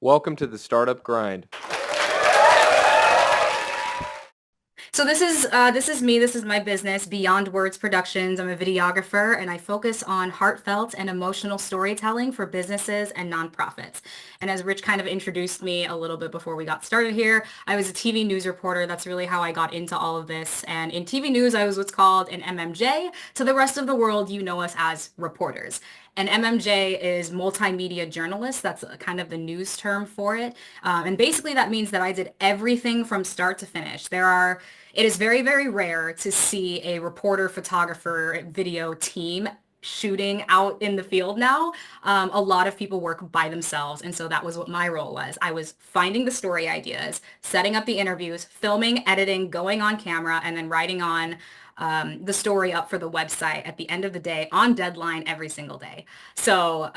Welcome to the Startup Grind. So this is me. This is my business, Beyond Words Productions. I'm a videographer and I focus on heartfelt and emotional storytelling for businesses and nonprofits. And as Rich kind of introduced me a little bit before we got started here, I was a TV news reporter. That's really how I got into all of this. And in TV news, I was what's called an MMJ. To the rest of the world, you know us as reporters. An MMJ is multimedia journalist. That's kind of the news term for it. And basically that means that I did everything from start to finish. It is very, very rare to see a reporter, photographer, video team shooting out in the field now. A lot of people work by themselves. And so that was what my role was. I was finding the story ideas, setting up the interviews, filming, editing, going on camera, and then writing on the story up for the website at the end of the day on deadline every single day. So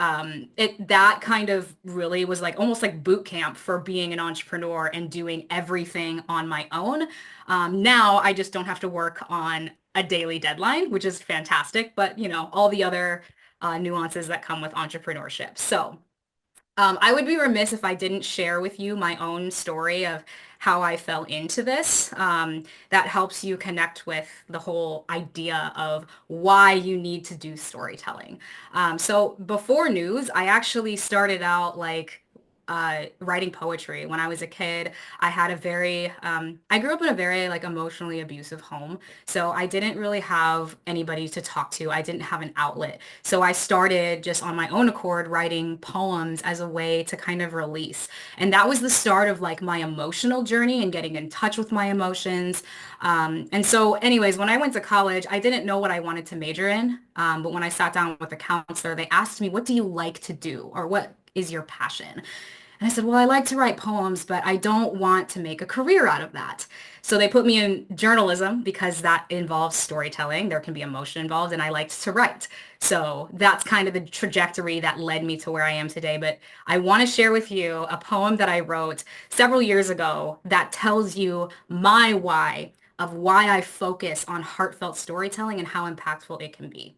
that kind of really was like almost like boot camp for being an entrepreneur and doing everything on my own. Now I just don't have to work on a daily deadline, which is fantastic, but all the other nuances that come with entrepreneurship. So I would be remiss if I didn't share with you my own story of how I fell into this. That helps you connect with the whole idea of why you need to do storytelling. So before news, I actually started out like writing poetry. When I was a kid, I grew up in a very like emotionally abusive home. So I didn't really have anybody to talk to. I didn't have an outlet. So I started just on my own accord writing poems as a way to kind of release. And that was the start of like my emotional journey and getting in touch with my emotions. And so anyways, when I went to college, I didn't know what I wanted to major in. But when I sat down with a counselor, they asked me, what do you like to do? Or what is your passion? And I said, well, I like to write poems, but I don't want to make a career out of that. So they put me in journalism because that involves storytelling. There can be emotion involved, and I liked to write. So that's kind of the trajectory that led me to where I am today. But I want to share with you a poem that I wrote several years ago that tells you my why of why I focus on heartfelt storytelling and how impactful it can be.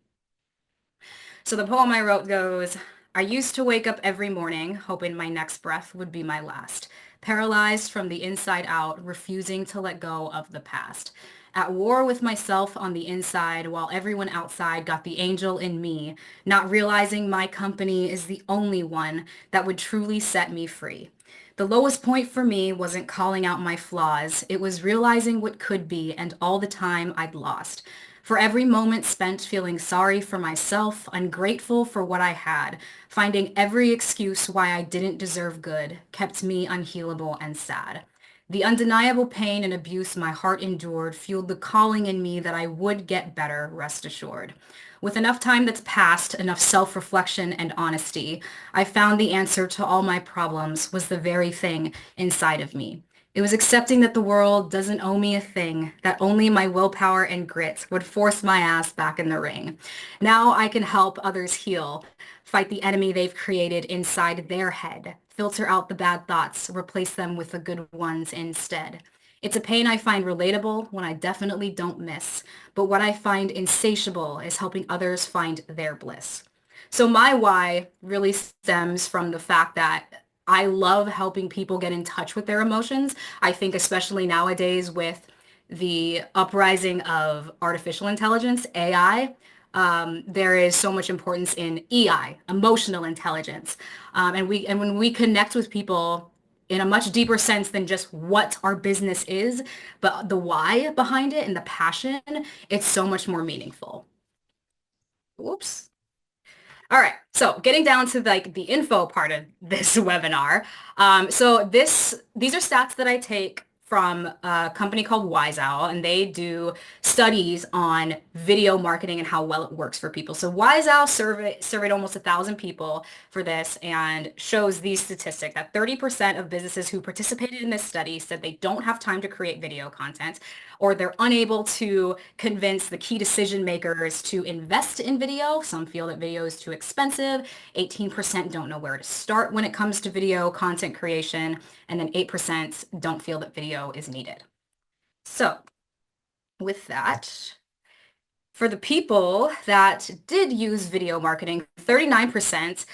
So the poem I wrote goes, I used to wake up every morning hoping my next breath would be my last, paralyzed from the inside out, refusing to let go of the past. At war with myself on the inside while everyone outside got the angel in me, not realizing my company is the only one that would truly set me free. The lowest point for me wasn't calling out my flaws. It was realizing what could be and all the time I'd lost. For every moment spent feeling sorry for myself, ungrateful for what I had, finding every excuse why I didn't deserve good, kept me unhealable and sad. The undeniable pain and abuse my heart endured fueled the calling in me that I would get better, rest assured. With enough time that's passed, enough self-reflection and honesty, I found the answer to all my problems was the very thing inside of me. It was accepting that the world doesn't owe me a thing, that only my willpower and grit would force my ass back in the ring. Now I can help others heal, fight the enemy they've created inside their head, filter out the bad thoughts, replace them with the good ones instead. It's a pain I find relatable when I definitely don't miss, but what I find insatiable is helping others find their bliss. So my why really stems from the fact that I love helping people get in touch with their emotions. I think especially nowadays with the uprising of artificial intelligence, AI, there is so much importance in EI, emotional intelligence. And when we connect with people in a much deeper sense than just what our business is, but the why behind it and the passion, it's so much more meaningful. Whoops. All right, so getting down to like the info part of this webinar. These are stats that I take from a company called Wise Owl, and they do studies on video marketing and how well it works for people. So Wise Owl surveyed almost 1,000 people for this and shows these statistics that 30% of businesses who participated in this study said they don't have time to create video content or they're unable to convince the key decision makers to invest in video. Some feel that video is too expensive. 18% don't know where to start when it comes to video content creation. And then 8% don't feel that video is needed. So with that, For the people that did use video marketing, 39%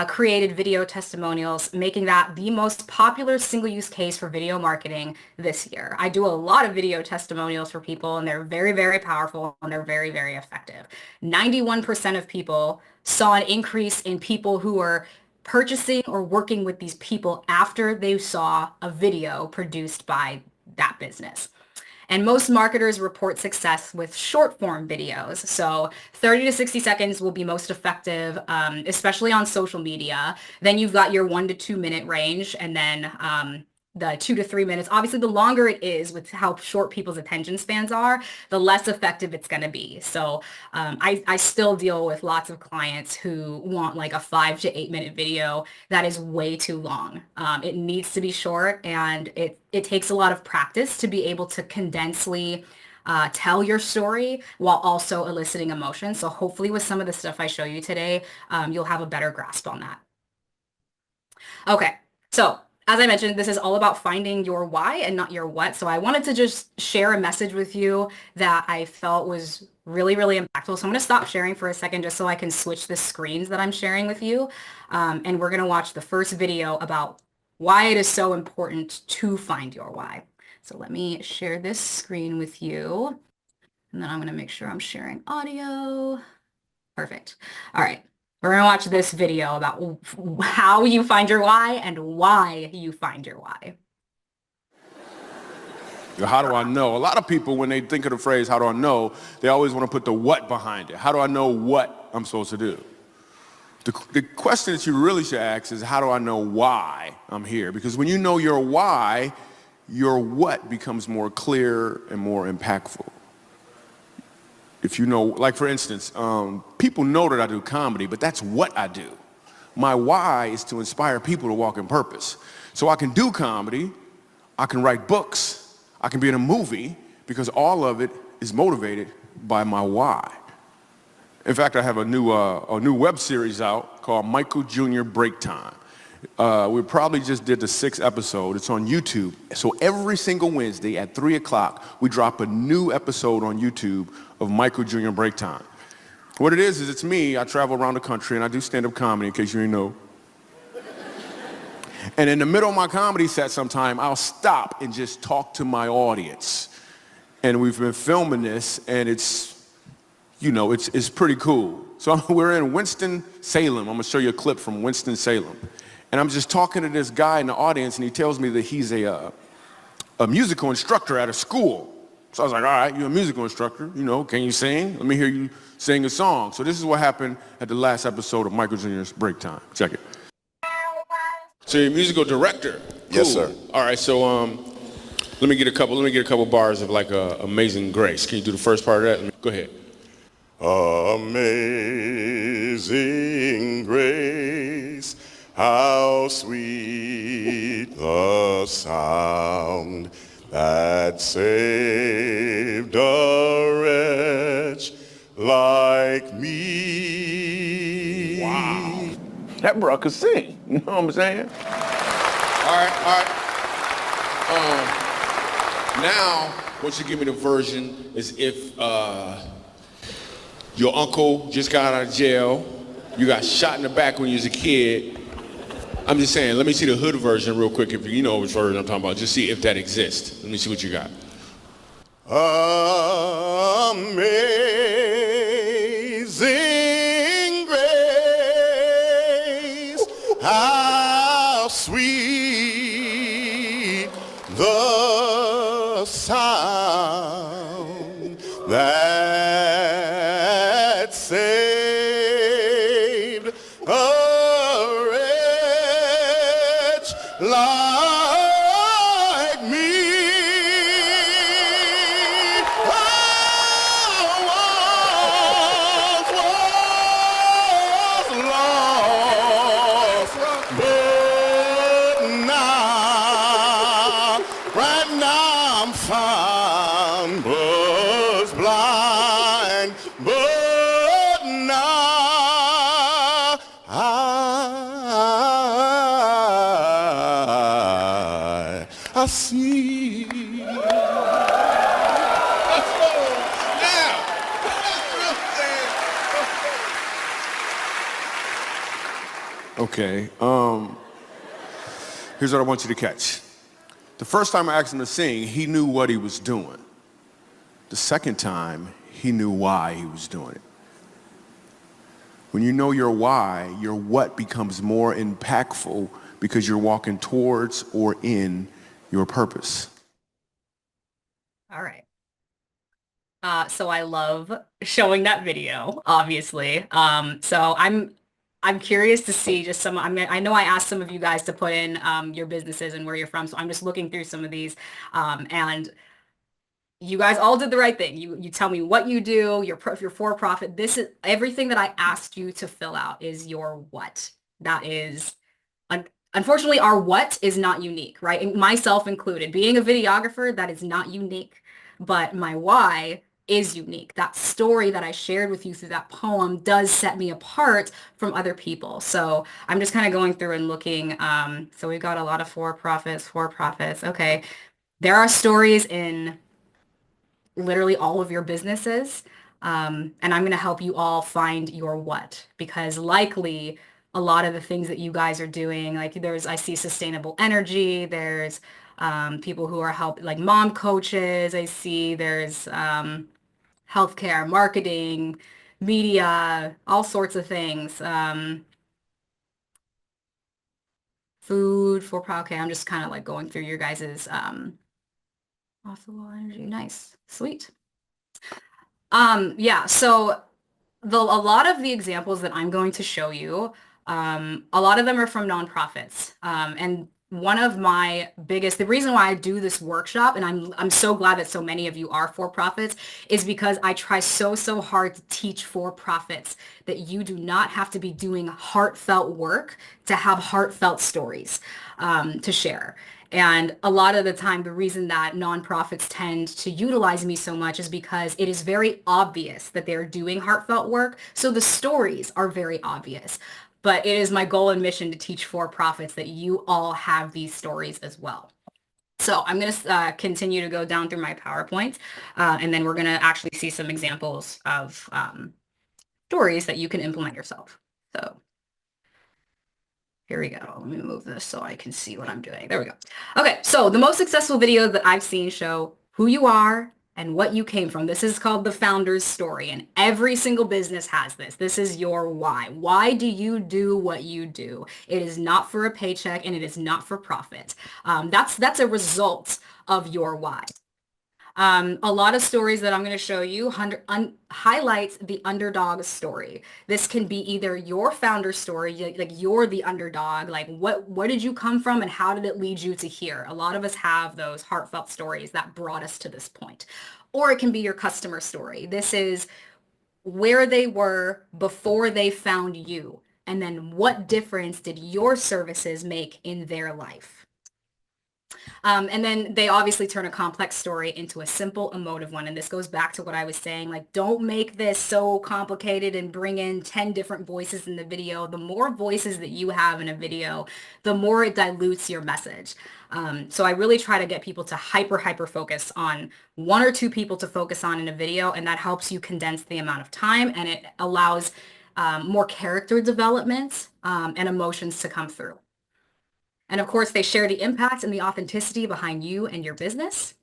created video testimonials, making that the most popular single-use case for video marketing this year. I do a lot of video testimonials for people, and they're very, very powerful, and they're very, very effective. 91% of people saw an increase in people who were purchasing or working with these people after they saw a video produced by that business. And most marketers report success with short form videos. So 30 to 60 seconds will be most effective, especially on social media. Then you've got your 1 to 2 minute range, and then the 2 to 3 minutes. Obviously, the longer it is with how short people's attention spans are, the less effective it's going to be. So I still deal with lots of clients who want like a 5 to 8 minute video that is way too long. It needs to be short, and it takes a lot of practice to be able to condensely tell your story while also eliciting emotion. So hopefully with some of the stuff I show you today, you'll have a better grasp on that. Okay, so as I mentioned, this is all about finding your why and not your what. So I wanted to just share a message with you that I felt was really, really impactful. So I'm going to stop sharing for a second just so I can switch the screens that I'm sharing with you. And we're going to watch the first video about why it is so important to find your why. So let me share this screen with you. And then I'm going to make sure I'm sharing audio. Perfect. All right. We're going to watch this video about how you find your why and why you find your why. How do I know? A lot of people, when they think of the phrase, how do I know, they always want to put the what behind it. How do I know what I'm supposed to do? The question that you really should ask is, how do I know why I'm here? Because when you know your why, your what becomes more clear and more impactful. If you know, like for instance, people know that I do comedy, but that's what I do. My why is to inspire people to walk in purpose. So I can do comedy, I can write books, I can be in a movie, because all of it is motivated by my why. In fact, I have a new web series out called Michael Jr. Break Time. We probably just did the 6th episode. It's on YouTube. So every single Wednesday at 3 o'clock, we drop a new episode on YouTube of Michael Jr. Break Time. What it is it's me. I travel around the country and I do stand-up comedy, in case you didn't know. And in the middle of my comedy set sometime, I'll stop and just talk to my audience. And we've been filming this, and it's, you know, it's pretty cool. So we're in Winston-Salem. I'm gonna show you a clip from Winston-Salem. And I'm just talking to this guy in the audience, and he tells me that he's a musical instructor at a school. So I was like, all right, you're a musical instructor, you know, can you sing? Let me hear you sing a song. So this is what happened at the last episode of Michael Jr.'s Break Time. Check it. So you're a musical director. Cool. Yes, sir. All right, so let me get a couple bars of like Amazing Grace. Can you do the first part of that? Go ahead. Amazing grace, how sweet the sound that saved a wretch like me. Wow. That bro could sing, you know what I'm saying? All right. Now, what you give me the version is if your uncle just got out of jail, you got shot in the back when you was a kid. I'm just saying, let me see the hood version real quick, if you know which version I'm talking about. Just see if that exists. Let me see what you got. Amazing grace, how sweet the sound that saved a wretch like me. I once was lost, but now, right now I'm found. Was blind, but now I see. Now, Okay. Here's what I want you to catch. The first time I asked him to sing, he knew what he was doing. The second time, he knew why he was doing it. When you know your why, your what becomes more impactful because you're walking towards or in your purpose. All right. So I love showing that video, obviously. So I'm curious to see just some. I know I asked some of you guys to put in your businesses and where you're from, so I'm just looking through some of these, and you guys all did the right thing. You tell me what you do. You're for profit. This is everything that I asked you to fill out is your what. That is unfortunately, our what is not unique, right? And myself included. Being a videographer, that is not unique. But my why is unique. That story that I shared with you through that poem does set me apart from other people. So I'm just kind of going through and looking. So we've got a lot of for-profits. Okay. There are stories in literally all of your businesses. And I'm going to help you all find your what, because likely a lot of the things that you guys are doing, like I see sustainable energy, there's people who are like mom coaches. I see there's healthcare, marketing, media, all sorts of things. Food for, okay, I'm just kind of like going through your guys's possible energy. Nice. Sweet. Yeah, so a lot of the examples that I'm going to show you, a lot of them are from nonprofits. And one of my biggest, the reason why I do this workshop, and I'm so glad that so many of you are for-profits, is because I try so hard to teach for-profits that you do not have to be doing heartfelt work to have heartfelt stories to share. And a lot of the time, the reason that nonprofits tend to utilize me so much is because it is very obvious that they're doing heartfelt work. So the stories are very obvious. But it is my goal and mission to teach for-profits that you all have these stories as well. So I'm going to continue to go down through my PowerPoint, and then we're going to actually see some examples of stories that you can implement yourself. So here we go. Let me move this so I can see what I'm doing. There we go. Okay, so the most successful videos that I've seen show who you are and what you came from. This is called the founder's story, and every single business has this. This is your why. Why do you do what you do? It is not for a paycheck, and it is not for profit. That's a result of your why. A lot of stories that I'm going to show you highlights the underdog story. This can be either your founder story, like you're the underdog, like what did you come from and how did it lead you to here? A lot of us have those heartfelt stories that brought us to this point. Or it can be your customer story. This is where they were before they found you. And then what difference did your services make in their life? And then they obviously turn a complex story into a simple, emotive one. And this goes back to what I was saying, like, don't make this so complicated and bring in 10 different voices in the video. The more voices that you have in a video, the more it dilutes your message. So I really try to get people to hyper focus on one or two people to focus on in a video. And that helps you condense the amount of time, and it allows more character development and emotions to come through. And of course, they share the impact and the authenticity behind you and your business.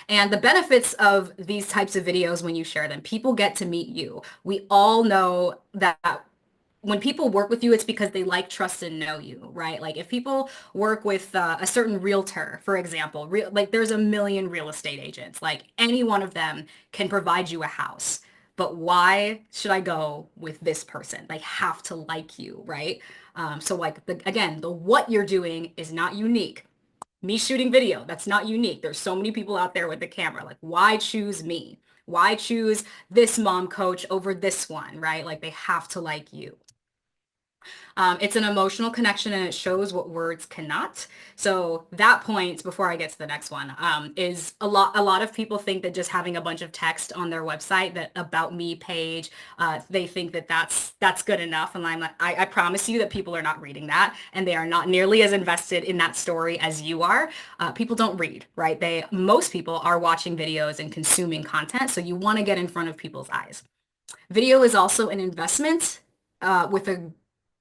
And the benefits of these types of videos when you share them, people get to meet you. We all know that when people work with you, it's because they like, trust, and know you, right? Like if people work with a certain realtor, for example, like there's a million real estate agents, like any one of them can provide you a house. But why should I go with this person? They have to like you, right? So like, again, the what you're doing is not unique. Me shooting video, that's not unique. There's so many people out there with the camera. Like, why choose me? Why choose this mom coach over this one, right? Like, they have to like you. It's an emotional connection, and it shows what words cannot. So that point, before I get to the next one, is a lot of people think that just having a bunch of text on their website, that about me page, they think that that's good enough. And I'm like, I promise you that people are not reading that, and they are not nearly as invested in that story as you are. People don't read, right? Most people are watching videos and consuming content. So you want to get in front of people's eyes. Video is also an investment with a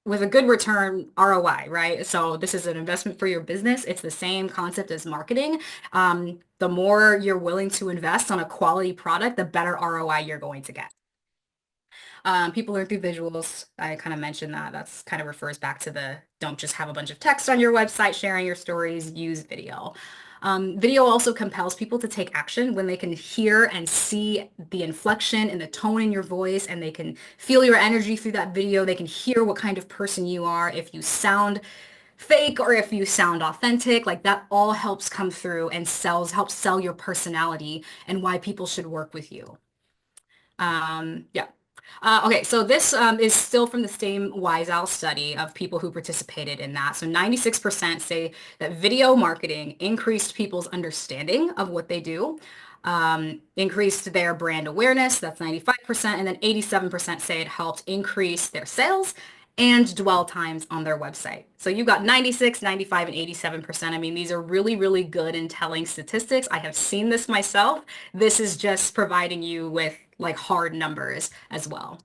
with a good return ROI, right? So this is an investment for your business. It's the same concept as marketing. The more you're willing to invest on a quality product, the better ROI you're going to get. People learn through visuals. I kind of mentioned that. That's kind of refers back to the don't just have a bunch of text on your website sharing your stories, use video. Video also compels people to take action when they can hear and see the inflection and the tone in your voice, and they can feel your energy through that video. They can hear what kind of person you are, if you sound fake or if you sound authentic. Like that all helps come through and helps sell your personality and why people should work with you. Yeah. Okay, so this is still from the same Wise Owl study of people who participated in that. So 96% say that video marketing increased people's understanding of what they do, increased their brand awareness, that's 95%, and then 87% say it helped increase their sales and dwell times on their website. So you've got 96, 95, and 87%. I mean, these are really, really good and telling statistics. I have seen this myself. This is just providing you with like hard numbers as well.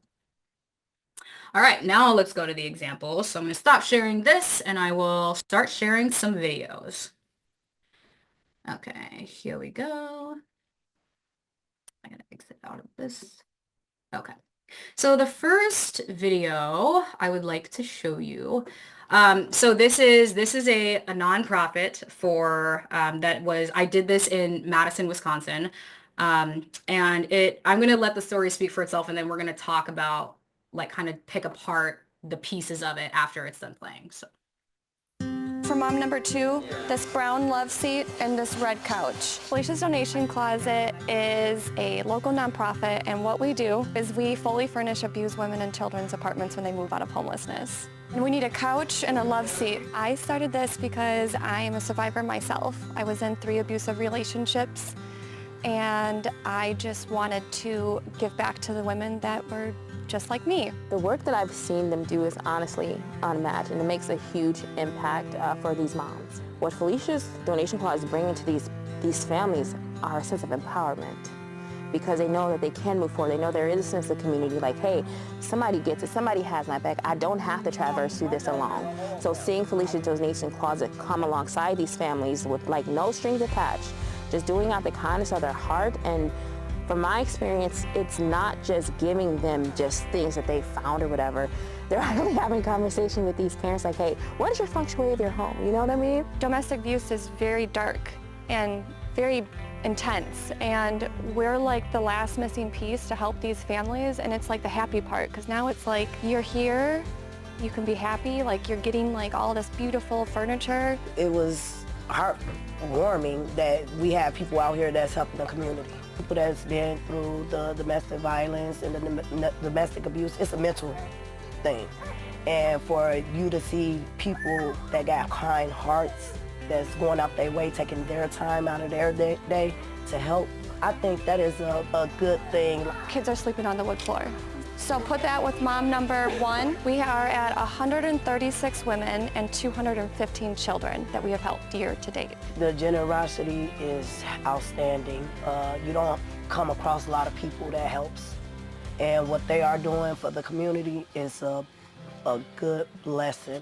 All right, now let's go to the example. So I'm going to stop sharing this and I will start sharing some videos. Okay, here we go. I'm going to exit out of this. Okay. So the first video I would like to show you. So this is a nonprofit for I did this in Madison, Wisconsin. And I'm going to let the story speak for itself, and then we're going to talk about like kind of pick apart the pieces of it after it's done playing. So. For mom number 2, this brown love seat and this red couch. Felicia's Donation Closet is a local nonprofit, and what we do is we fully furnish abused women and children's apartments when they move out of homelessness. And we need a couch and a love seat. I started this because I am a survivor myself. I was in 3 abusive relationships, and I just wanted to give back to the women that were just like me. The work that I've seen them do is honestly unmatched, and it makes a huge impact for these moms. What Felicia's Donation Closet is bringing to these families are a sense of empowerment, because they know that they can move forward. They know there is a sense of community, like, hey, somebody gets it, somebody has my back. I don't have to traverse through this alone. So seeing Felicia's Donation Closet come alongside these families with like no strings attached, just doing out the kindness of their heart, and from my experience, it's not just giving them just things that they found or whatever. They're actually having conversation with these parents like, hey, what is your feng shui of your home? You know what I mean? Domestic abuse is very dark and very intense, and we're like the last missing piece to help these families, and it's like the happy part, because now it's like you're here, you can be happy, like you're getting like all this beautiful furniture. It was heartwarming that we have people out here that's helping the community. People that's been through the domestic violence and the domestic abuse, it's a mental thing. And for you to see people that got kind hearts, that's going out their way, taking their time out of their day to help, I think that is a good thing. Kids are sleeping on the wood floor. So put that with mom number 1. We are at 136 women and 215 children that we have helped year to date. The generosity is outstanding. You don't come across a lot of people that helps. And what they are doing for the community is a good blessing.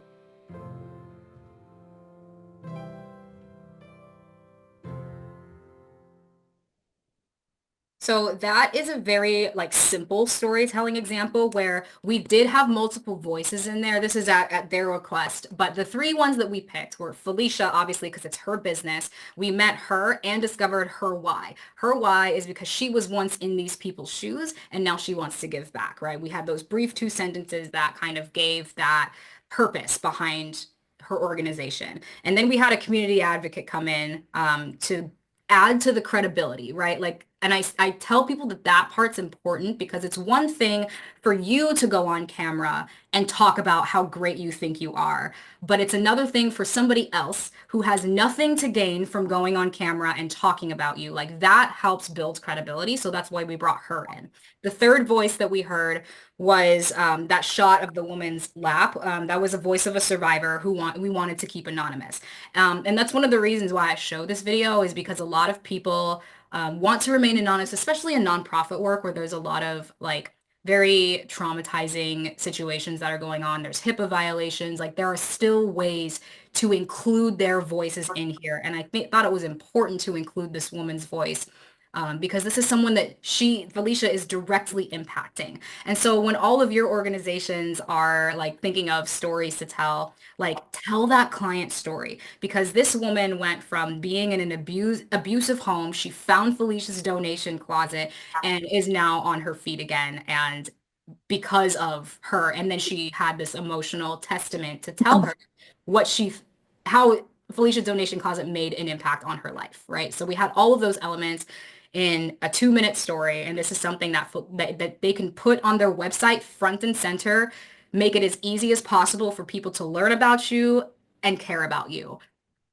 So that is a very like simple storytelling example where we did have multiple voices in there. This is at their request, but the 3 ones that we picked were Felicia, obviously, because it's her business. We met her and discovered her why. Her why is because she was once in these people's shoes and now she wants to give back, right? We had those brief 2 sentences that kind of gave that purpose behind her organization. And then we had a community advocate come in to add to the credibility, right? Like, and I tell people that that part's important, because it's one thing for you to go on camera and talk about how great you think you are, but it's another thing for somebody else who has nothing to gain from going on camera and talking about you. Like that helps build credibility. So that's why we brought her in. The third voice that we heard was that shot of the woman's lap. That was a voice of a survivor who we wanted to keep anonymous. And that's one of the reasons why I show this video, is because a lot of people want to remain anonymous, especially in nonprofit work where there's a lot of like very traumatizing situations that are going on. There's HIPAA violations. Like there are still ways to include their voices in here. And thought it was important to include this woman's voice because this is someone that Felicia is directly impacting. And so when all of your organizations are like thinking of stories to tell, like tell that client story because this woman went from being in an abusive home. She found Felicia's donation closet and is now on her feet again. And because of her. And then she had this emotional testament to tell her how Felicia's donation closet made an impact on her life, right? So we had all of those elements in a 2-minute story. And this is something that they can put on their website front and center, make it as easy as possible for people to learn about you and care about you.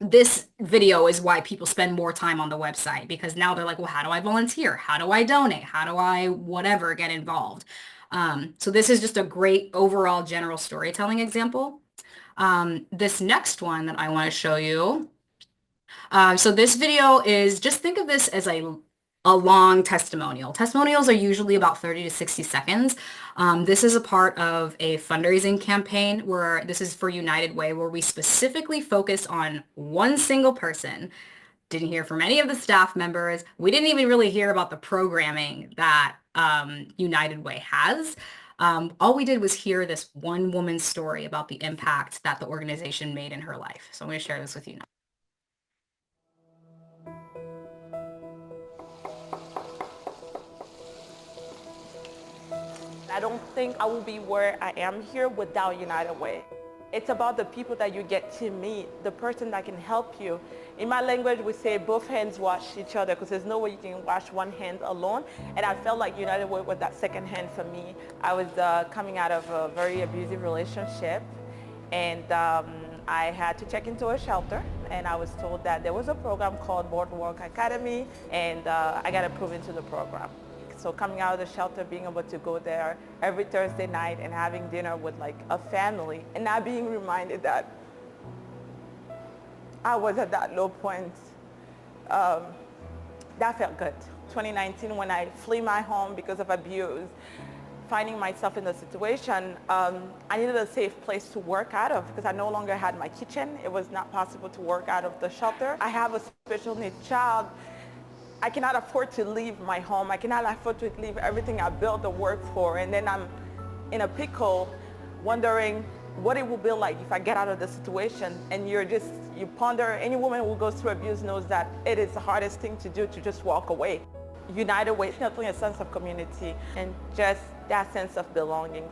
This video is why people spend more time on the website because now they're like, well, how do I volunteer? How do I donate? How do I whatever get involved? So this is just a great overall general storytelling example. This next one that I want to show you. So this video is, just think of this as a long testimonial. Testimonials are usually about 30 to 60 seconds. This is a part of a fundraising campaign where this is for United Way, where we specifically focus on one single person. Didn't hear from any of the staff members. We didn't even really hear about the programming that United Way has. All we did was hear this one woman's story about the impact that the organization made in her life. So I'm going to share this with you now. I don't think I will be where I am here without United Way. It's about the people that you get to meet, the person that can help you. In my language, we say both hands wash each other because there's no way you can wash one hand alone. And I felt like United Way was that second hand for me. I was coming out of a very abusive relationship, and I had to check into a shelter, and I was told that there was a program called Boardwalk Academy, and I got approved into the program. So coming out of the shelter, being able to go there every Thursday night and having dinner with like a family and not being reminded that I was at that low point, that felt good. 2019, when I flee my home because of abuse, finding myself in the situation, I needed a safe place to work out of because I no longer had my kitchen. It was not possible to work out of the shelter. I have a special needs child. I cannot afford to leave my home. I cannot afford to leave everything I built the work for. And then I'm in a pickle wondering what it will be like if I get out of the situation. And you ponder, any woman who goes through abuse knows that it is the hardest thing to do to just walk away. United Way is definitely a sense of community and just that sense of belonging.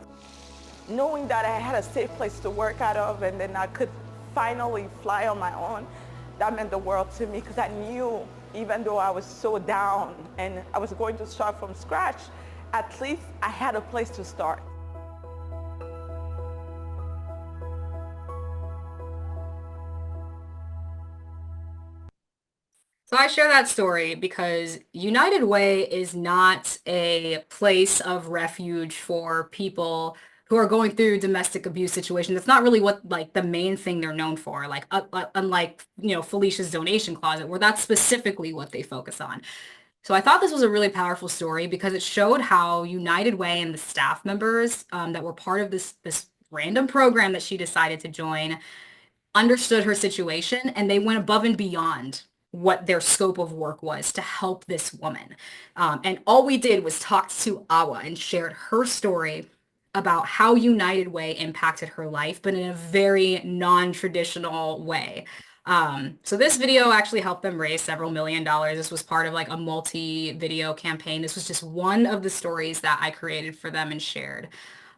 Knowing that I had a safe place to work out of and then I could finally fly on my own, that meant the world to me because I knew even though I was so down and I was going to start from scratch, at least I had a place to start. So I share that story because United Way is not a place of refuge for people who are going through domestic abuse situations. That's not really what like the main thing they're known for. Like unlike, Felicia's donation closet, where that's specifically what they focus on. So I thought this was a really powerful story because it showed how United Way and the staff members that were part of this random program that she decided to join understood her situation and they went above and beyond what their scope of work was to help this woman. And all we did was talk to Awa and shared her story about how United Way impacted her life, but in a very non-traditional way. So this video actually helped them raise several $1 million. This was part of like a multi-video campaign. This was just one of the stories that I created for them and shared.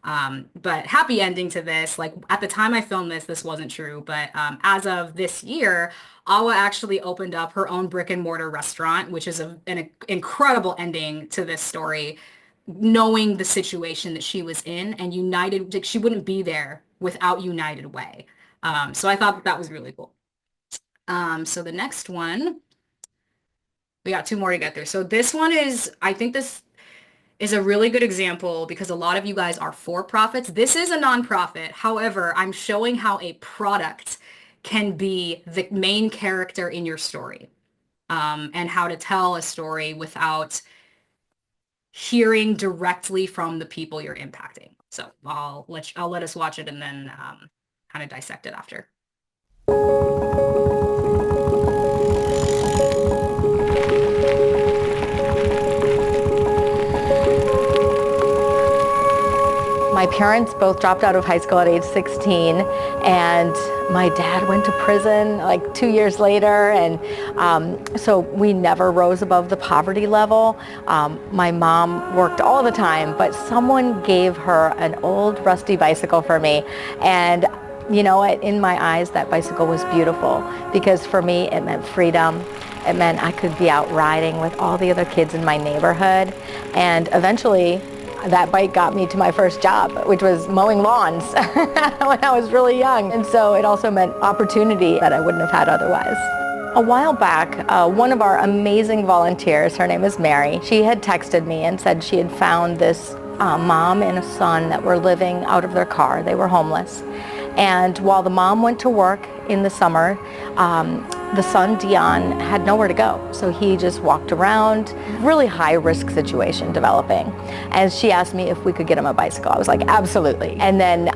But happy ending to this. Like at the time I filmed this wasn't true. But as of this year, Awa actually opened up her own brick and mortar restaurant, which is an incredible ending to this story, knowing the situation that she was in and United, like, she wouldn't be there without United Way. So I thought that was really cool. So the next one, we got 2 more to get through. So this one is, I think this is a really good example because a lot of you guys are for-profits. This is a nonprofit. However, I'm showing how a product can be the main character in your story, and how to tell a story without hearing directly from the people you're impacting. So I'll let us watch it and then kind of dissect it after. My parents both dropped out of high school at age 16, and my dad went to prison like 2 years later, and so we never rose above the poverty level. My mom worked all the time, but someone gave her an old rusty bicycle for me, and you know what, in my eyes that bicycle was beautiful, because for me it meant freedom. It meant I could be out riding with all the other kids in my neighborhood, and eventually that bike got me to my first job, which was mowing lawns when I was really young. And so it also meant opportunity that I wouldn't have had otherwise. A while back, one of our amazing volunteers, her name is Mary, she had texted me and said she had found this mom and a son that were living out of their car. They were homeless. And while the mom went to work in the summer, the son, Dion, had nowhere to go. So he just walked around, really high-risk situation developing. And she asked me if we could get him a bicycle. I was like, absolutely. And then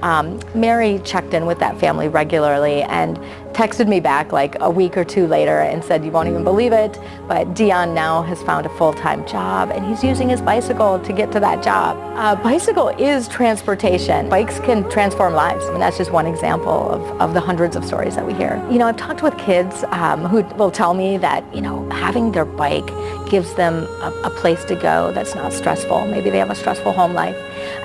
Mary checked in with that family regularly and texted me back like a week or two later and said, you won't even believe it, but Dion now has found a full-time job and he's using his bicycle to get to that job. Bicycle is transportation. Bikes can transform lives, and that's just one example of the hundreds of stories that we hear. You know, I've talked with kids who will tell me that, you know, having their bike gives them a place to go that's not stressful. Maybe they have a stressful home life.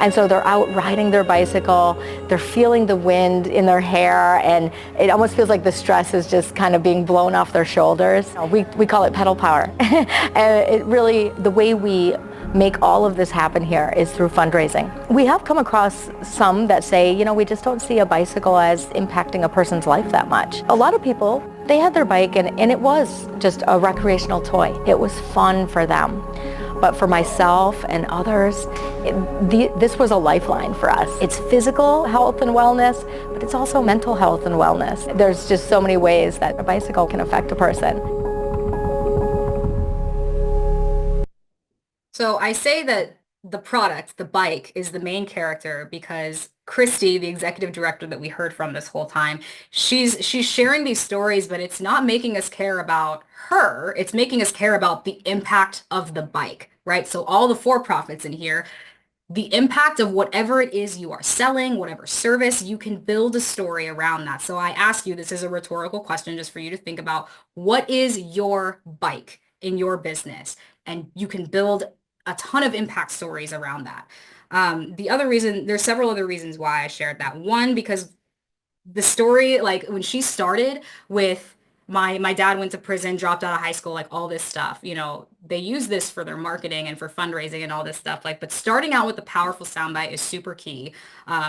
And so they're out riding their bicycle, they're feeling the wind in their hair, and it almost feels like the stress is just kind of being blown off their shoulders. We call it pedal power. And it really, the way we make all of this happen here is through fundraising. We have come across some that say, you know, we just don't see a bicycle as impacting a person's life that much. A lot of people, they had their bike and it was just a recreational toy. It was fun for them. But for myself and others, this was a lifeline for us. It's physical health and wellness, but it's also mental health and wellness. There's just so many ways that a bicycle can affect a person. So I say that the product, the bike, is the main character because Christy, the executive director that we heard from this whole time, she's sharing these stories, but it's not making us care about her. It's making us care about the impact of the bike, right? So all the for-profits in here, the impact of whatever it is you are selling, whatever service, you can build a story around that. So I ask you, this is a rhetorical question just for you to think about, what is your bike in your business? And you can build a ton of impact stories around that. The other reason, there's several other reasons why I shared that. One, because the story, like when she started with my dad went to prison, dropped out of high school, like all this stuff, you know, they use this for their marketing and for fundraising and all this stuff. Like, but starting out with a powerful soundbite is super key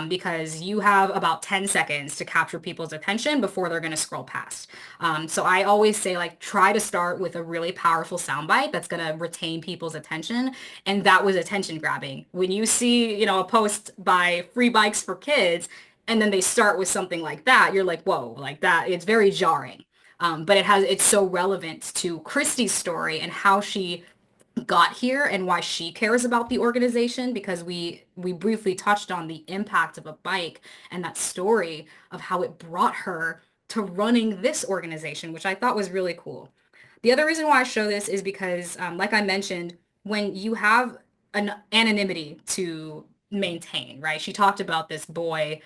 because you have about 10 seconds to capture people's attention before they're going to scroll past. So I always say, like, try to start with a really powerful soundbite that's going to retain people's attention. And that was attention grabbing. When you see, you know, a post by Free Bikes for Kids, and then they start with something like that, you're like, whoa, like that, it's very jarring. But it's so relevant to Christy's story and how she got here and why she cares about the organization, because we briefly touched on the impact of a bike and that story of how it brought her to running this organization, which I thought was really cool. The other reason why I show this is because, like I mentioned, when you have an anonymity to maintain, right? She talked about this boy,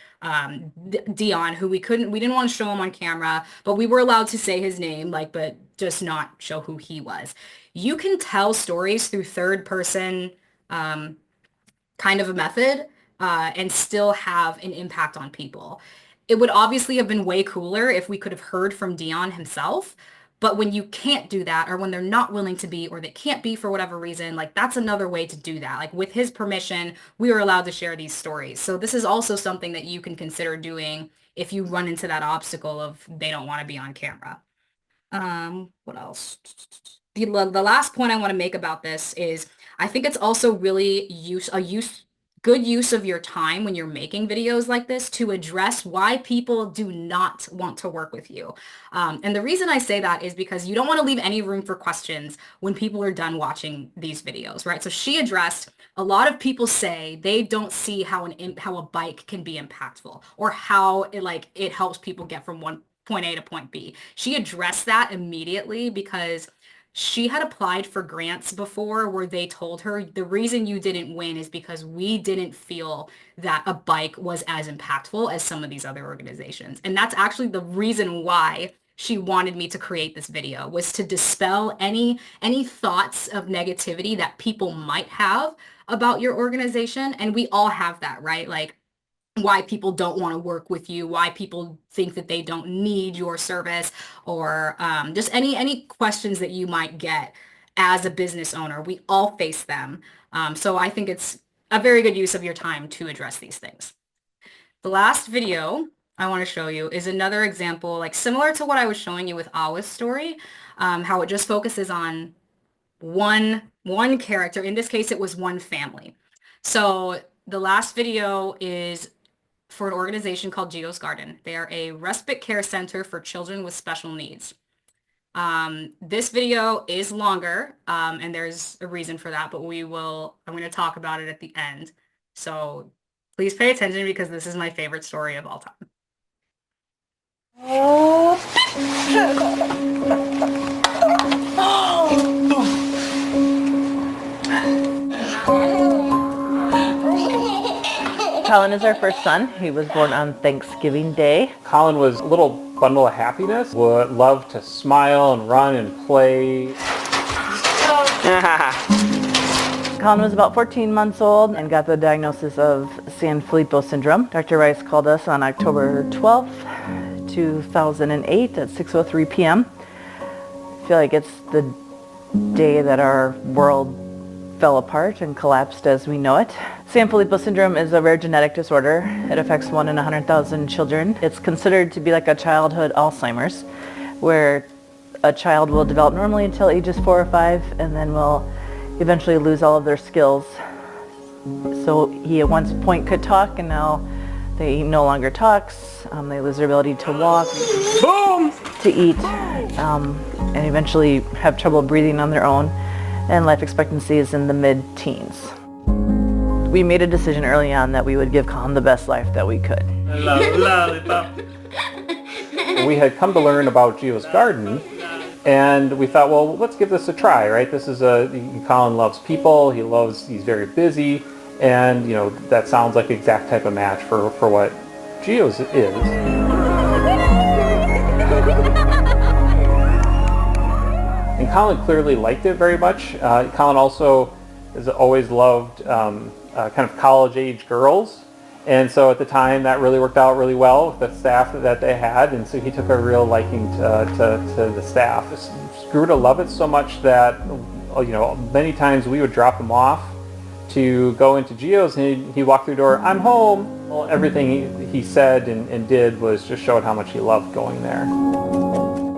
Dion, who we didn't want to show him on camera, but we were allowed to say his name, like, but just not show who he was. You can tell stories through third person kind of a method and still have an impact on people. It would obviously have been way cooler if we could have heard from Dion himself. But when you can't do that, or when they're not willing to be, or they can't be for whatever reason, like that's another way to do that. Like with his permission, we were allowed to share these stories. So this is also something that you can consider doing if you run into that obstacle of they don't want to be on camera. What else? The last point I want to make about this is I think it's also really good use of your time when you're making videos like this to address why people do not want to work with you. And the reason I say that is because you don't want to leave any room for questions when people are done watching these videos, right? So she addressed a lot of people say they don't see how how a bike can be impactful or how it helps people get from one point A to point B. She addressed that immediately because she had applied for grants before where they told her the reason you didn't win is because we didn't feel that a bike was as impactful as some of these other organizations. And that's actually the reason why she wanted me to create this video, was to dispel any thoughts of negativity that people might have about your organization. And we all have that, right? Like, why people don't want to work with you, why people think that they don't need your service, or just any questions that you might get as a business owner. We all face them. So I think it's a very good use of your time to address these things. The last video I want to show you is another example, like similar to what I was showing you with Awa's story, how it just focuses on one character. In this case, it was one family. So the last video is for an organization called Geo's Garden. They are a respite care center for children with special needs. This video is longer, and there's a reason for that, but I'm going to talk about it at the end. So please pay attention because this is my favorite story of all time. Colin is our first son. He was born on Thanksgiving Day. Colin was a little bundle of happiness, would love to smile and run and play. Colin was about 14 months old and got the diagnosis of Sanfilippo syndrome. Dr. Rice called us on October 12th, 2008 at 6:03 p.m. I feel like it's the day that our world fell apart and collapsed as we know it. Sanfilippo syndrome is a rare genetic disorder. It affects 1 in 100,000 children. It's considered to be like a childhood Alzheimer's, where a child will develop normally until ages 4 or 5 and then will eventually lose all of their skills. So he at one point could talk and now he no longer talks. They lose their ability to walk, to eat, and eventually have trouble breathing on their own. And life expectancy is in the mid-teens. We made a decision early on that we would give Colin the best life that we could. We had come to learn about Geo's Garden, and we thought, well, let's give this a try, right? Colin loves people, he's very busy, and that sounds like the exact type of match for what Geo's is. And Colin clearly liked it very much. Colin also has always loved kind of college-age girls. And so at the time, that really worked out really well with the staff that they had. And so he took a real liking to the staff. Grew to love it so much that, many times we would drop him off to go into Geo's and he'd walk through the door, "I'm home." Well, everything he said and did was just showed how much he loved going there.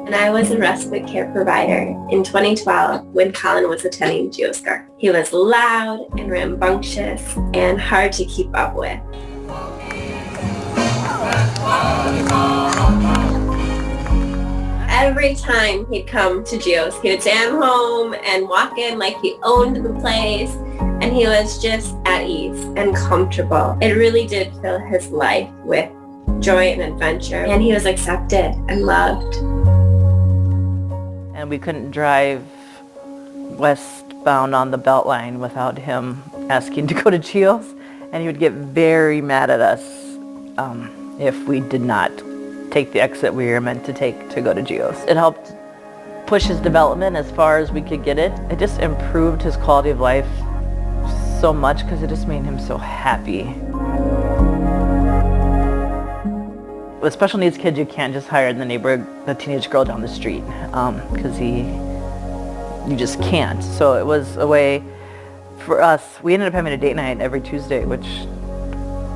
And I was a respite care provider in 2012 when Colin was attending Geo's Garden. He was loud and rambunctious and hard to keep up with. Every time he'd come to Geo's, he would say, "I'm home," and walk in like he owned the place, and he was just at ease and comfortable. It really did fill his life with joy and adventure, and he was accepted and loved. And we couldn't drive westbound on the Beltline without him asking to go to Geo's, and he would get very mad at us if we did not take the exit we were meant to take to go to Geo's. It helped push his development as far as we could get it. It just improved his quality of life so much because it just made him so happy. With special needs kids, you can't just hire in the neighborhood the teenage girl down the street because you just can't. So it was a way for us. We ended up having a date night every Tuesday, which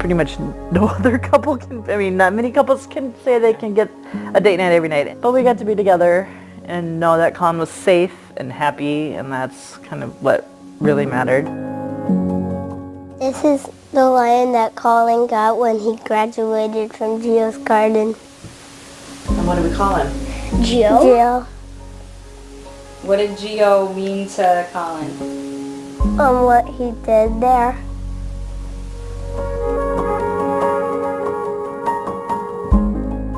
pretty much no other couple can. I mean, not many couples can say they can get a date night every night. But we got to be together and know that Colin was safe and happy, and that's kind of what really mattered. This is the lion that Colin got when he graduated from Geo's garden. And what do we call him? Geo? Geo. What did Geo mean to Colin? What he did there.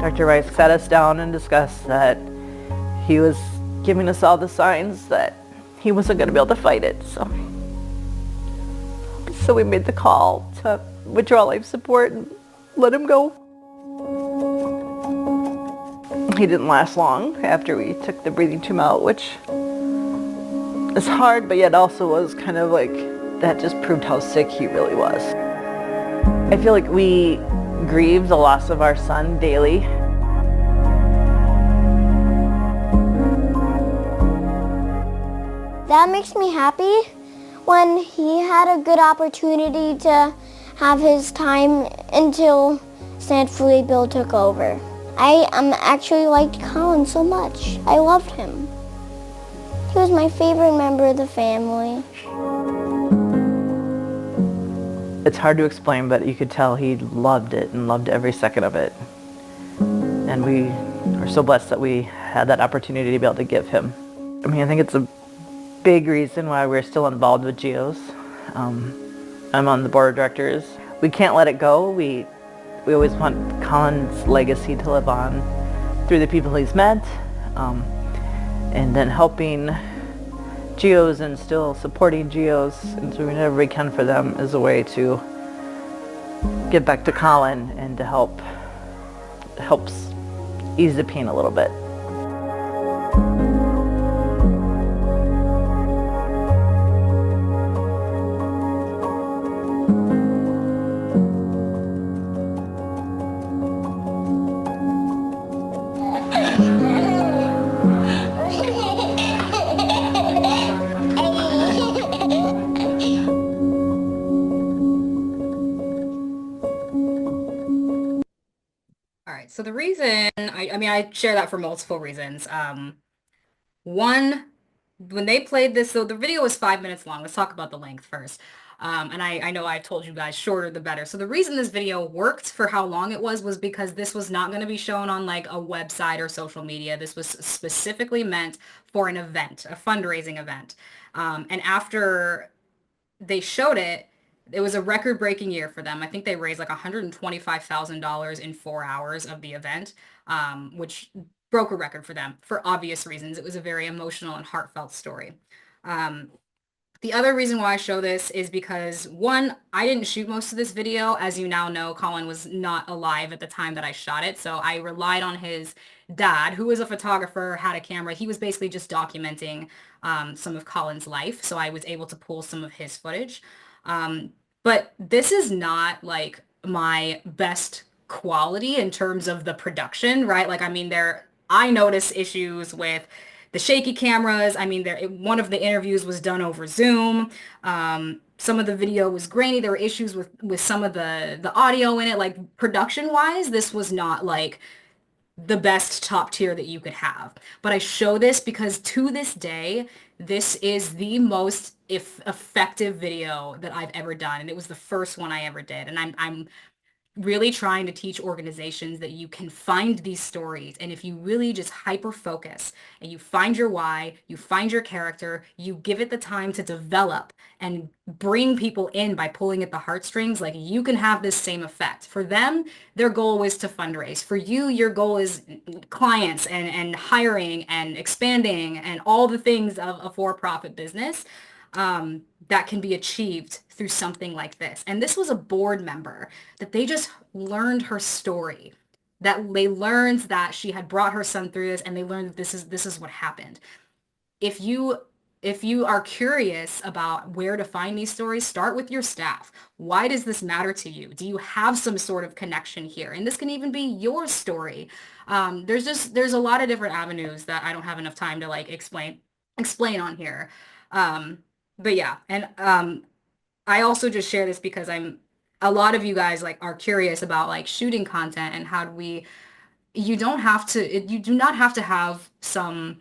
Dr. Rice sat us down and discussed that he was giving us all the signs that he wasn't going to be able to fight it. So we made the call to withdraw life support and let him go. He didn't last long after we took the breathing tube out, which is hard, but yet also was kind of like, that just proved how sick he really was. I feel like we grieve the loss of our son daily. That makes me happy when he had a good opportunity to have his time until San Felipe took over. I actually liked Colin so much. I loved him. He was my favorite member of the family. It's hard to explain, but you could tell he loved it and loved every second of it. And we are so blessed that we had that opportunity to be able to give him. I mean, I think it's a big reason why we're still involved with Geo's. I'm on the board of directors. We can't let it go. We always want Colin's legacy to live on through the people he's met, and then helping Geo's and still supporting Geo's and doing whatever we can for them as a way to give back to Colin and to helps ease the pain a little bit. So the reason, I share that for multiple reasons. One, when they played this, so the video was 5 minutes long. Let's talk about the length first. And I know I told you guys shorter the better. So the reason this video worked for how long it was because this was not going to be shown on like a website or social media. This was specifically meant for an event, a fundraising event. And after they showed it, it was a record-breaking year for them. I think they raised like $125,000 in 4 hours of the event, which broke a record for them for obvious reasons. It was a very emotional and heartfelt story. The other reason why I show this is because, one, I didn't shoot most of this video. As you now know, Colin was not alive at the time that I shot it, so I relied on his dad, who was a photographer, had a camera. He was basically just documenting some of Colin's life, so I was able to pull some of his footage. But this is not like my best quality in terms of the production, right? Like, I mean, I notice issues with the shaky cameras. I mean, one of the interviews was done over Zoom. Some of the video was grainy. There were issues with some of the audio in it. Like, production-wise, this was not like the best top tier that you could have. But I show this because to this day, this is the most effective video that I've ever done. And it was the first one I ever did. And I'm really trying to teach organizations that you can find these stories. And if you really just hyper focus and you find your why, you find your character, you give it the time to develop and bring people in by pulling at the heartstrings, like you can have this same effect. For them, their goal was to fundraise. For you, your goal is clients and hiring and expanding and all the things of a for-profit business. That can be achieved through something like this. And this was a board member that they just learned her story, that they learned that she had brought her son through this, and they learned that this is what happened. If you are curious about where to find these stories, start with your staff. Why does this matter to you? Do you have some sort of connection here? And this can even be your story. There's a lot of different avenues that I don't have enough time to like explain on here. But yeah, and I also just share this because a lot of you guys like are curious about like shooting content and how do we, you do not have to have some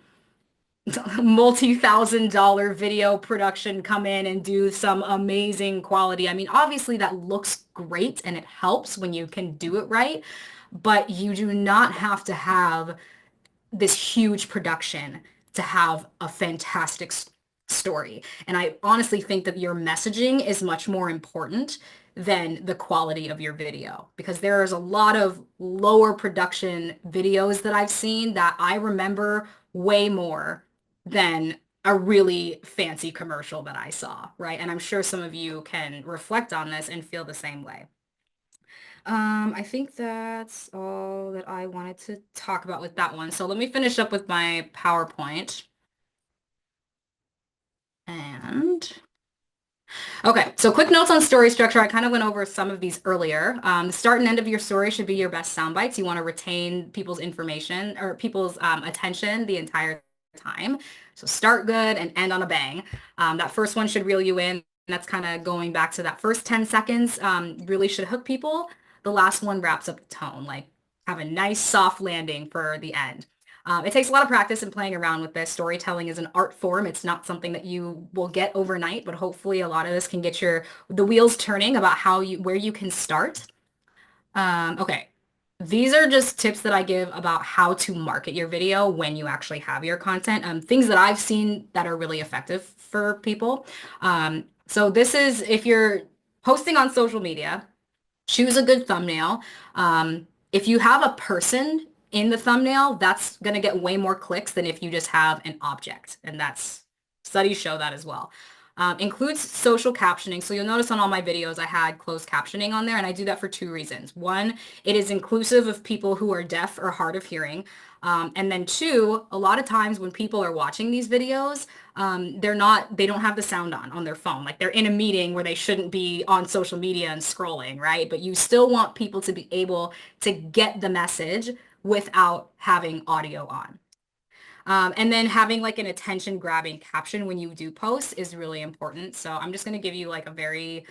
multi-thousand-dollar video production come in and do some amazing quality. I mean, obviously that looks great and it helps when you can do it right, but you do not have to have this huge production to have a fantastic story. And I honestly think that your messaging is much more important than the quality of your video, because there is a lot of lower production videos that I've seen that I remember way more than a really fancy commercial that I saw, right? And I'm sure some of you can reflect on this and feel the same way. I think that's all that I wanted to talk about with that one. So let me finish up with my PowerPoint. And okay, so quick notes on story structure. I kind of went over some of these earlier. The start and end of your story should be your best sound bites. You want to retain people's information or people's attention the entire time. So start good and end on a bang. That first one should reel you in. That's kind of going back to that first 10 seconds really should hook people. The last one wraps up the tone, like have a nice soft landing for the end. It takes a lot of practice and playing around with this. Storytelling is an art form. It's not something that you will get overnight, but hopefully a lot of this can get the wheels turning about where you can start. Okay. These are just tips that I give about how to market your video when you actually have your content. Things that I've seen that are really effective for people. So this is, if you're posting on social media, choose a good thumbnail. If you have a person in the thumbnail, that's going to get way more clicks than if you just have an object. And studies show that as well. Includes social captioning. So you'll notice on all my videos, I had closed captioning on there, and I do that for two reasons. One, it is inclusive of people who are deaf or hard of hearing. And then two, a lot of times when people are watching these videos, they don't have the sound on their phone. Like they're in a meeting where they shouldn't be on social media and scrolling, right? But you still want people to be able to get the message without having audio on. And then having like an attention grabbing caption when you do post is really important. So I'm just going to give you like a very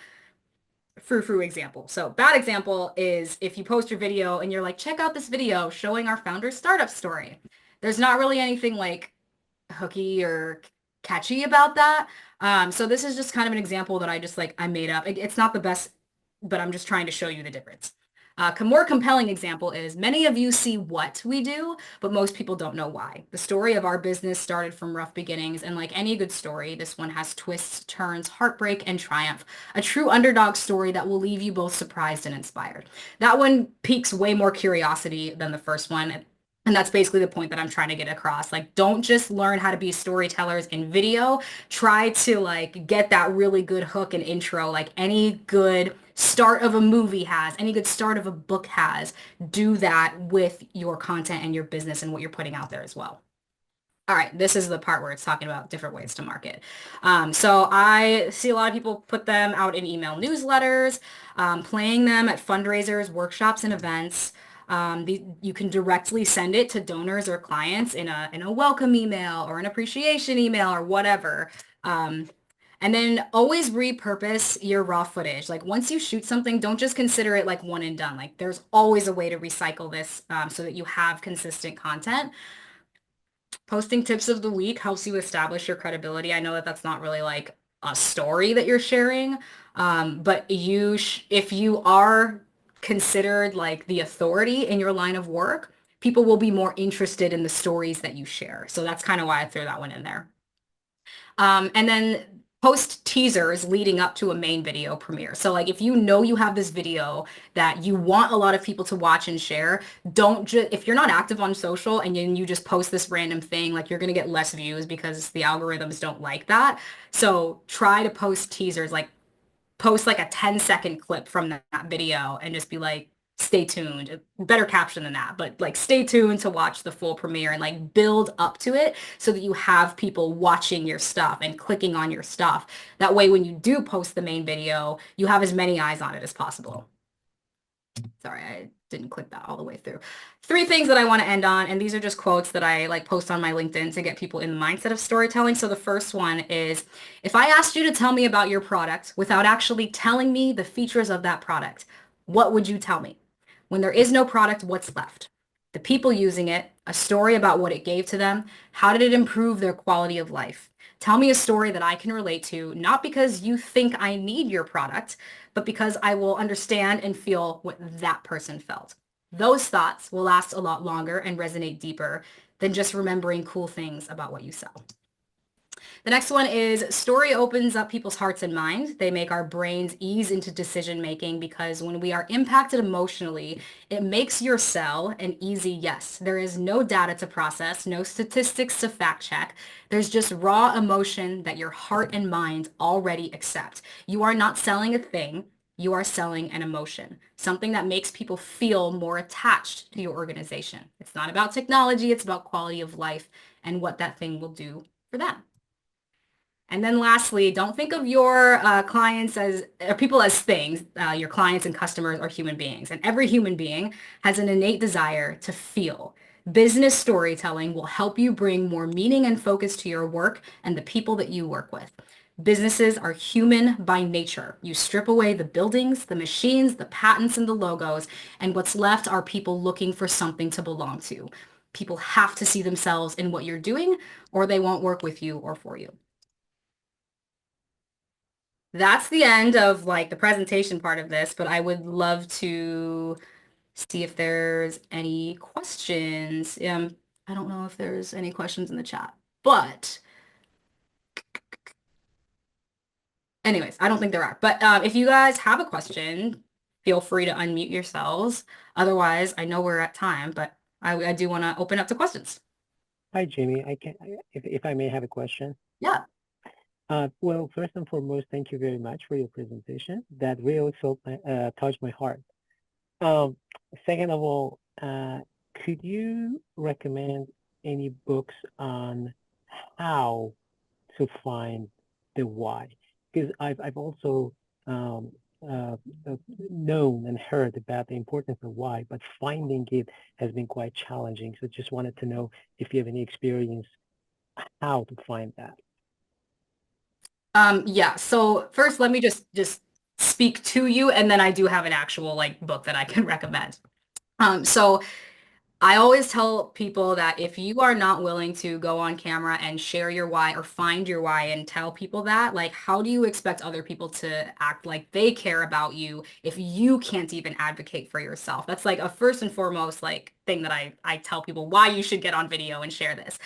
frou-frou example. So bad example is if you post your video and you're like, check out this video showing our founder's startup story. There's not really anything like hooky or catchy about that. So this is just kind of an example that I made up. It's not the best, but I'm just trying to show you the difference. A more compelling example is many of you see what we do, but most people don't know why. The story of our business started from rough beginnings, and like any good story, this one has twists, turns, heartbreak, and triumph. A true underdog story that will leave you both surprised and inspired. That one piques way more curiosity than the first one. And that's basically the point that I'm trying to get across. Like, don't just learn how to be storytellers in video. Try to like get that really good hook and intro, like any good start of a movie has, any good start of a book has. Do that with your content and your business and what you're putting out there as well. All right, this is the part where it's talking about different ways to market. So I see a lot of people put them out in email newsletters, playing them at fundraisers, workshops, and events. You can directly send it to donors or clients in a welcome email or an appreciation email or whatever. And then always repurpose your raw footage. Like once you shoot something, don't just consider it like one and done. Like there's always a way to recycle this so that you have consistent content. Posting tips of the week helps you establish your credibility. I know that that's not really like a story that you're sharing, but if you are considered like the authority in your line of work, people will be more interested in the stories that you share. So that's kind of why I threw that one in there. And then post teasers leading up to a main video premiere. So like if you know you have this video that you want a lot of people to watch and share, if you're not active on social and you just post this random thing, like you're going to get less views because the algorithms don't like that. So try to post teasers, like post like a 10-second clip from that video and just be like, stay tuned. Better caption than that, but like stay tuned to watch the full premiere and like build up to it so that you have people watching your stuff and clicking on your stuff. That way, when you do post the main video, you have as many eyes on it as possible. Sorry, I didn't click that all the way through. 3 things that I want to end on, and these are just quotes that I like post on my LinkedIn to get people in the mindset of storytelling. So the first one is, if I asked you to tell me about your product without actually telling me the features of that product, what would you tell me? When there is no product, what's left? the people using it, a story about what it gave to them. How did it improve their quality of life? Tell me a story that I can relate to, not because you think I need your product, but because I will understand and feel what that person felt. Those thoughts will last a lot longer and resonate deeper than just remembering cool things about what you sell. The next one is story opens up people's hearts and minds. They make our brains ease into decision making because when we are impacted emotionally, it makes your sell an easy yes. There is no data to process, no statistics to fact check. There's just raw emotion that your heart and mind already accept. You are not selling a thing. You are selling an emotion, something that makes people feel more attached to your organization. It's not about technology. It's about quality of life and what that thing will do for them. And then lastly, don't think of your clients as, or people as things. Your clients and customers are human beings. And every human being has an innate desire to feel. Business storytelling will help you bring more meaning and focus to your work and the people that you work with. Businesses are human by nature. You strip away the buildings, the machines, the patents, and the logos, and what's left are people looking for something to belong to. People have to see themselves in what you're doing, or they won't work with you or for you. That's the end of like the presentation part of this, but I would love to see if there's any questions. I don't know if there's any questions in the chat, but anyways, I don't think there are. But if you guys have a question, feel free to unmute yourselves. Otherwise, I know we're at time, but I do want to open up to questions. Hi, Jamie. If I may have a question. Yeah. Well, first and foremost, thank you very much for your presentation. That really touched my heart. Second of all, could you recommend any books on how to find the why? Because I've also known and heard about the importance of why, but finding it has been quite challenging. So just wanted to know if you have any experience how to find that. Yeah, so first let me just speak to you, and then I do have an actual like book that I can recommend. So I always tell people that if you are not willing to go on camera and share your why or find your why and tell people that, like, how do you expect other people to act like they care about you if you can't even advocate for yourself? That's like a first and foremost like thing that I tell people why you should get on video and share this.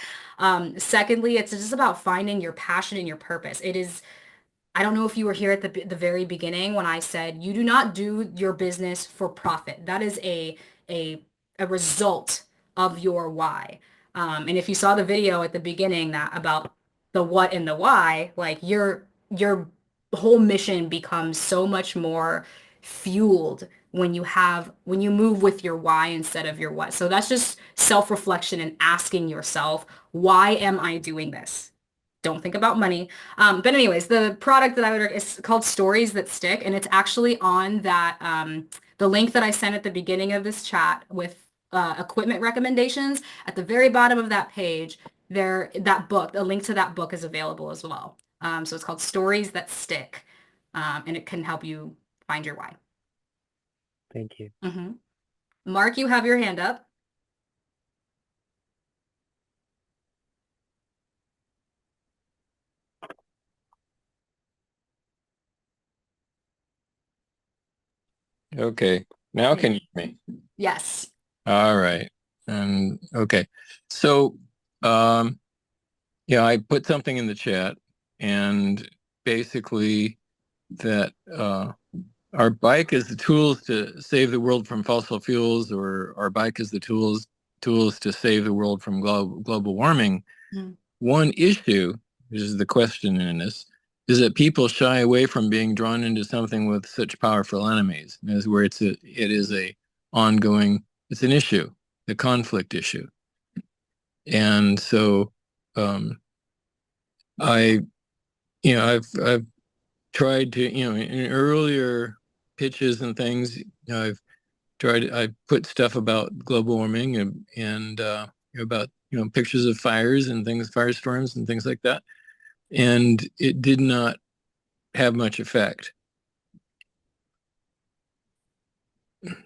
Secondly, it's just about finding your passion and your purpose. It is, I don't know if you were here at the very beginning when I said you do not do your business for profit. That is a result of your why. And if you saw the video at the beginning that about the what and the why, like your whole mission becomes so much more fueled when you move with your why instead of your what. So that's just self-reflection and asking yourself, why am I doing this? Don't think about money. But anyways, the product that I would is called Stories That Stick, and it's actually on that the link that I sent at the beginning of this chat with equipment recommendations. At the very bottom of that page, that book, a link to that book is available as well. So it's called Stories That Stick, and it can help you find your why. Thank you. Mm-hmm. Mark, you have your hand up. Okay. Now can you hear me? Yes. All right. Okay. So, yeah, I put something in the chat, and basically that our bike is the tools to save the world from fossil fuels, or our bike is the tools to save the world from global warming. Mm. One issue, which is the question in this, is that people shy away from being drawn into something with such powerful enemies. And that's where it is a ongoing, it's an issue, the conflict issue. And so I've tried to, in earlier pitches and things, I put stuff about global warming and about, pictures of fires and things, firestorms and things like that. And it did not have much effect.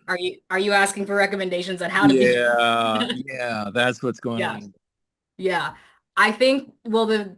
Are you asking for recommendations on how to be? Yeah, yeah, that's what's going Yeah. on. Yeah. I think, well,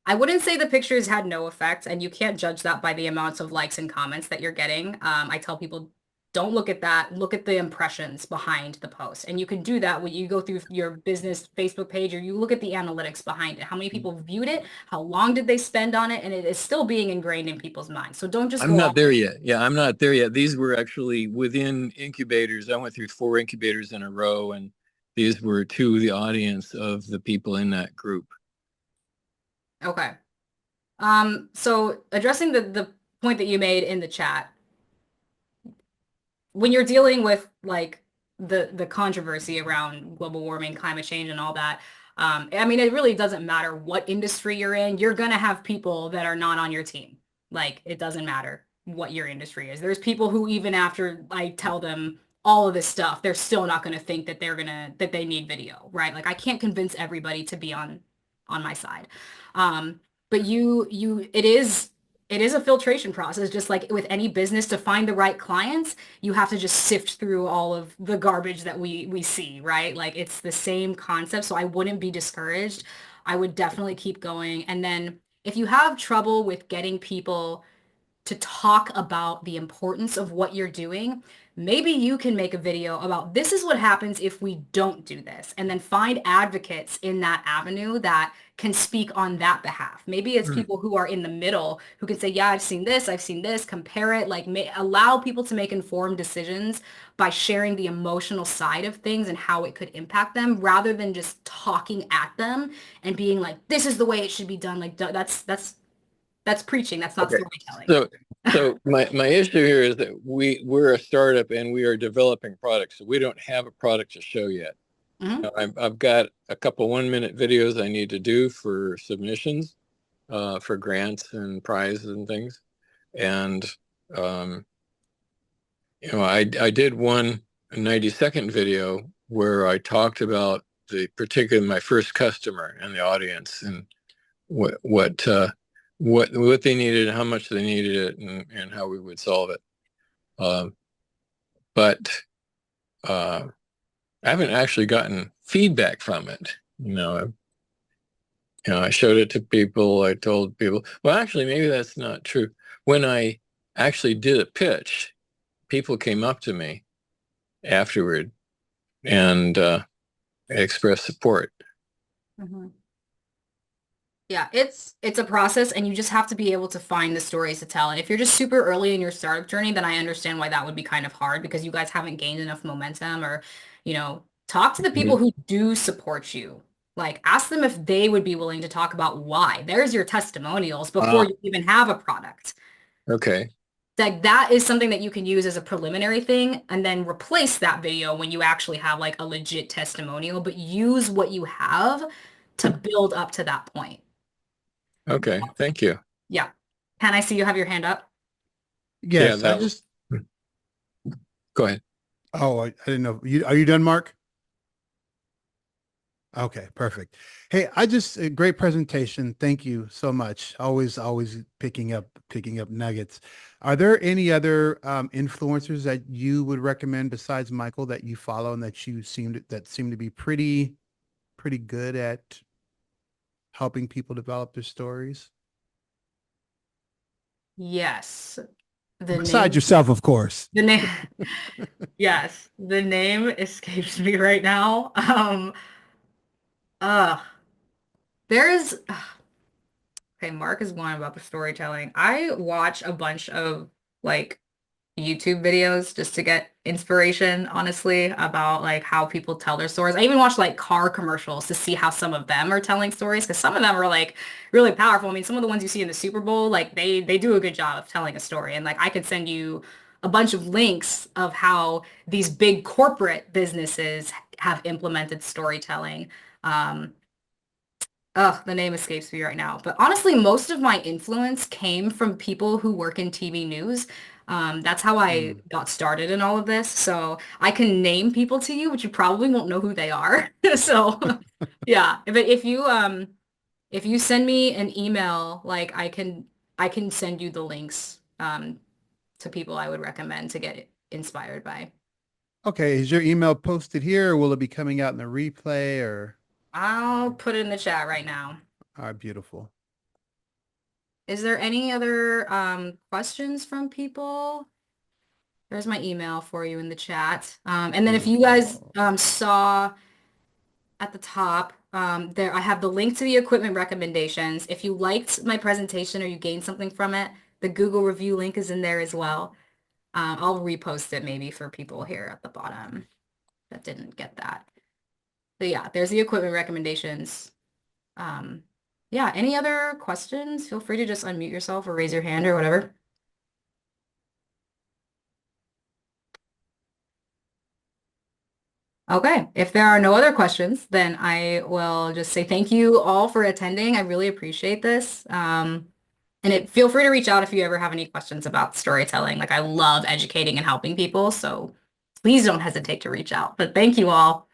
I wouldn't say the pictures had no effect, and you can't judge that by the amounts of likes and comments that you're getting. I tell people, don't look at that. Look at the impressions behind the post. And you can do that when you go through your business Facebook page, or you look at the analytics behind it. How many people viewed it? How long did they spend on it? And it is still being ingrained in people's minds. So don't just I'm go not off. there yet. Yeah, I'm not there yet. These were actually within incubators. I went through 4 incubators in a row, and these were to the audience of the people in that group. Okay. So addressing the point that you made in the chat, when you're dealing with like the controversy around global warming, climate change, and all that, I mean, it really doesn't matter what industry you're in. You're gonna have people that are not on your team. Like, it doesn't matter what your industry is. There's people who, even after I tell them all of this stuff, they're still not gonna think that that they need video, right? Like, I can't convince everybody to be on my side. But it is a filtration process, just like with any business. To find the right clients, you have to just sift through all of the garbage that we see, right? Like, it's the same concept. So I wouldn't be discouraged. I would definitely keep going. And then if you have trouble with getting people to talk about the importance of what you're doing, maybe you can make a video about, this is what happens if we don't do this, and then find advocates in that avenue that can speak on that behalf. Maybe it's people who are in the middle who can say, yeah, I've seen this, compare it, like allow people to make informed decisions by sharing the emotional side of things and how it could impact them, rather than just talking at them and being like, this is the way it should be done. Like, that's preaching. That's not Okay. storytelling. So my issue here is that we're a startup and we are developing products. So we don't have a product to show yet. I've got a couple 1-minute videos I need to do for submissions, for grants and prizes and things. And, I did one 90-second video where I talked about my first customer and the audience, and what they needed, how much they needed it, and how we would solve it. But I haven't actually gotten feedback from it. I showed it to people. I told people, well, actually, maybe that's not true. When I actually did a pitch, people came up to me afterward and expressed support. Yeah, it's a process, and you just have to be able to find the stories to tell. And if you're just super early in your startup journey, then I understand why that would be kind of hard, because you guys haven't gained enough momentum. Or, talk to the people who do support you. Like, ask them if they would be willing to talk about why. There's your testimonials before you even have a product. Okay. Like, that is something that you can use as a preliminary thing, and then replace that video when you actually have like a legit testimonial, but use what you have to build up to that point. Okay, thank you. Yeah. Can I see you have your hand up? Yes, Yeah, I just. Go ahead. Oh, I didn't know. Are you done, Mark? Okay, perfect. Hey, a great presentation. Thank you so much. Always picking up nuggets. Are there any other influencers that you would recommend besides Michael that you follow and that seem to be pretty good at helping people develop their stories? Yes. Besides yourself, of course. The name. Yes. The name escapes me right now. There's okay, Mark is one about the storytelling. I watch a bunch of like YouTube videos just to get inspiration, honestly, about like how people tell their stories. I even watch like car commercials to see how some of them are telling stories, because some of them are like really powerful. I mean, some of the ones you see in the Super Bowl, like they do a good job of telling a story. And like, I could send you a bunch of links of how these big corporate businesses have implemented storytelling. The name escapes me right now. But honestly, most of my influence came from people who work in TV news. That's how I got started in all of this. So I can name people to you, but you probably won't know who they are. So yeah, if you send me an email, like I can send you the links to people I would recommend to get inspired by. Okay, is your email posted here, or will it be coming out in the replay, or? I'll put it in the chat right now. All right, beautiful. Is there any other questions from people? There's my email for you in the chat. And then if you guys saw at the top, there I have the link to the equipment recommendations. If you liked my presentation or you gained something from it, the Google review link is in there as well. I'll repost it maybe for people here at the bottom that didn't get that. But yeah, there's the equipment recommendations. Yeah, any other questions? Feel free to just unmute yourself or raise your hand or whatever. Okay, if there are no other questions, then I will just say thank you all for attending. I really appreciate this. And feel free to reach out if you ever have any questions about storytelling. Like I love educating and helping people, so please don't hesitate to reach out. But thank you all.